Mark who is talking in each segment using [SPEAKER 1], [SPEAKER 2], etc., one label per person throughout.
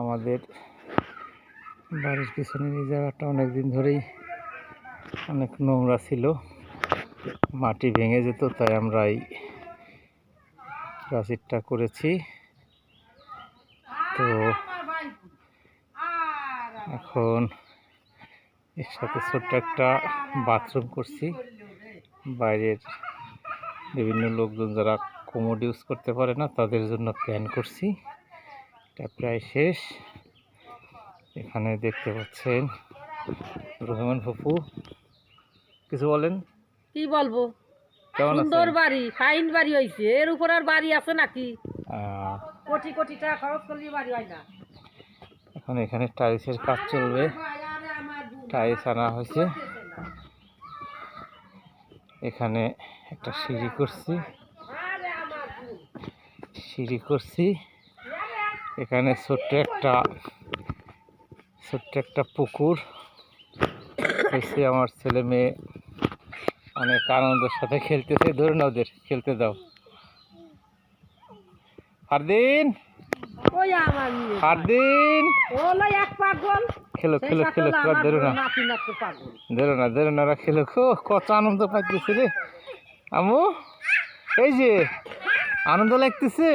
[SPEAKER 1] আমাদের বাড়ির পিছনের এই জায়গাটা অনেকদিন ধরেই অনেক নোংরা ছিল, মাটি ভেঙে যেত, তাই আমরা এই প্রাচীরটা করেছি। তো এখন এর সাথে ছোট্ট একটা বাথরুম করছি। বাইরের বিভিন্ন লোকজন যারা কোমোড ইউজ করতে পারে না তাদের জন্য প্ল্যান করছি। এটা প্রায় শেষ। এখানে দেখতে পাচ্ছেন রহমান ফুপু, কিছু বলেন।
[SPEAKER 2] কি বলবো, সুন্দর বাড়ি, ফাইন বাড়ি হয়েছে। এর উপর আর বাড়ি আছে নাকি? কোটি কোটি টাকা খরচ করলে বাড়ি হয় না।
[SPEAKER 1] এখন এখানে টাইলসের কাজ চলবে, টাইলস আনা হয়েছে। এখানে একটা সিঁড়ি করছি, এখানে ছোট্ট একটা পুকুর হয়েছে। আমার ছেলে মেয়ে অনেক আনন্দের সাথে খেলতেছে। ধরুন ওদের খেলতে দাও। ফারদিন খেলো, ধরো না, ওরা খেলো। কত আনন্দ পাইতেছে রে আমু, এই যে আনন্দ লাগতেছে।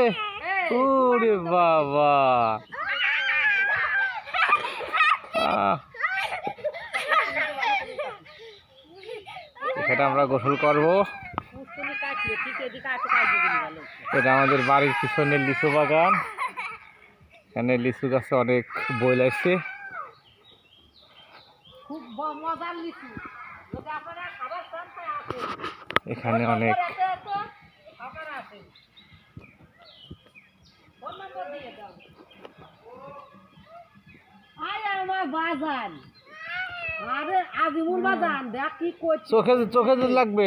[SPEAKER 1] ওরে বাবা, এখানে আমরা গোসল করব। এটা আমাদের বাড়ির পিছনে লিচু বাগান। এখানে লিচু গাছে অনেক বই লাগছে। এখানে অনেক চোখে লাগবে।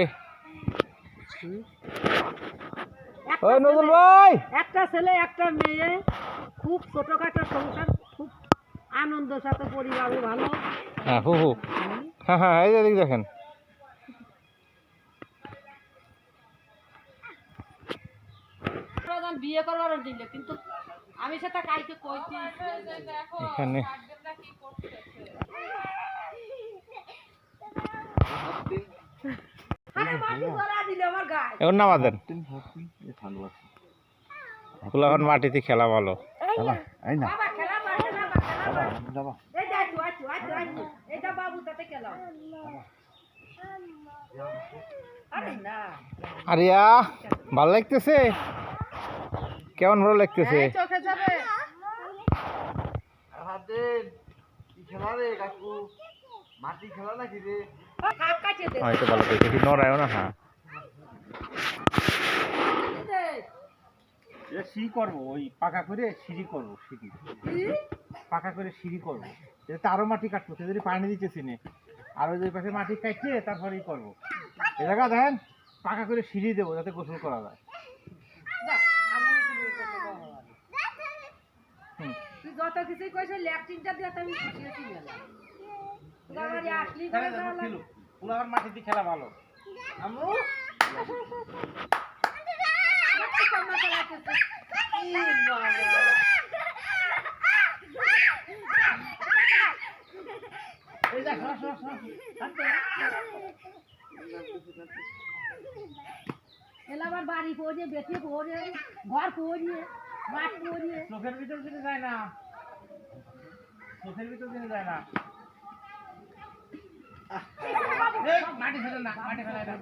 [SPEAKER 2] একটা ছেলে একটা মেয়ে, খুব ছোটখাটো সংসার, খুব আনন্দের সাথে, পরিবারও ভালো।
[SPEAKER 1] হ্যাঁ ফুফু, হ্যাঁ এই যে দেখেন।
[SPEAKER 2] বিয়ে করবার দিলে, কিন্তু আমি সেটা কাইকে কইছি।
[SPEAKER 1] এখানে এখন নামা দেন, এখন মাটিতে খেলা ভালো। আরিয়া, ভালো লাগতেছে? কেমন ভালো লাগতেছে? নড়ায় না। হ্যাঁ সিঁড়ি করবো, ওই পাকা করে সিঁড়ি করবো, পাকা করে সিঁড়ি করবো। এটা আরো মাটি কাটবো, যদি পানি দিতেছি না, আর ওই পাশে মাটি কাটছে তারপরেই করবো। এ জায়গা দেখেন পাকা করে সিঁড়ি দেবো যাতে গোসল করা যায়।
[SPEAKER 2] যত কিছুই কইছে ল্যাট্রিনটা দিয়ে আমি খুশি গেলাম। গাড়ি আসলি করে দাও,
[SPEAKER 1] পুলার মাটিতে খেলা ভালো। আমু
[SPEAKER 2] এলাবার বাড়ি পড়ে, বেটি পড়ে, ঘর পড়ে, মাঠ পড়ে,
[SPEAKER 1] চোখের ভিতর দিনে যায় না, চোখের ভিতর দিনে যায় না। মাটি ফেলে না, মাটি ফেলে না।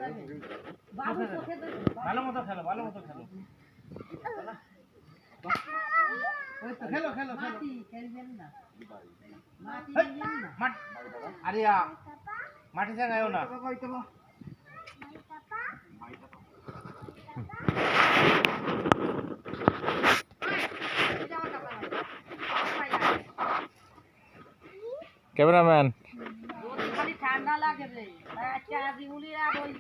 [SPEAKER 1] ভালো মতো খেলো, ভালো মতো খেলো। খেলো খেলো
[SPEAKER 2] মাটি খেলবেন না, মাটি
[SPEAKER 1] আরিয়া মাটি জায়গায়ও না। ক্যামেরাম্যান
[SPEAKER 2] ঠান্ডা লাগে রে, আজকে আজি বলি আর ওই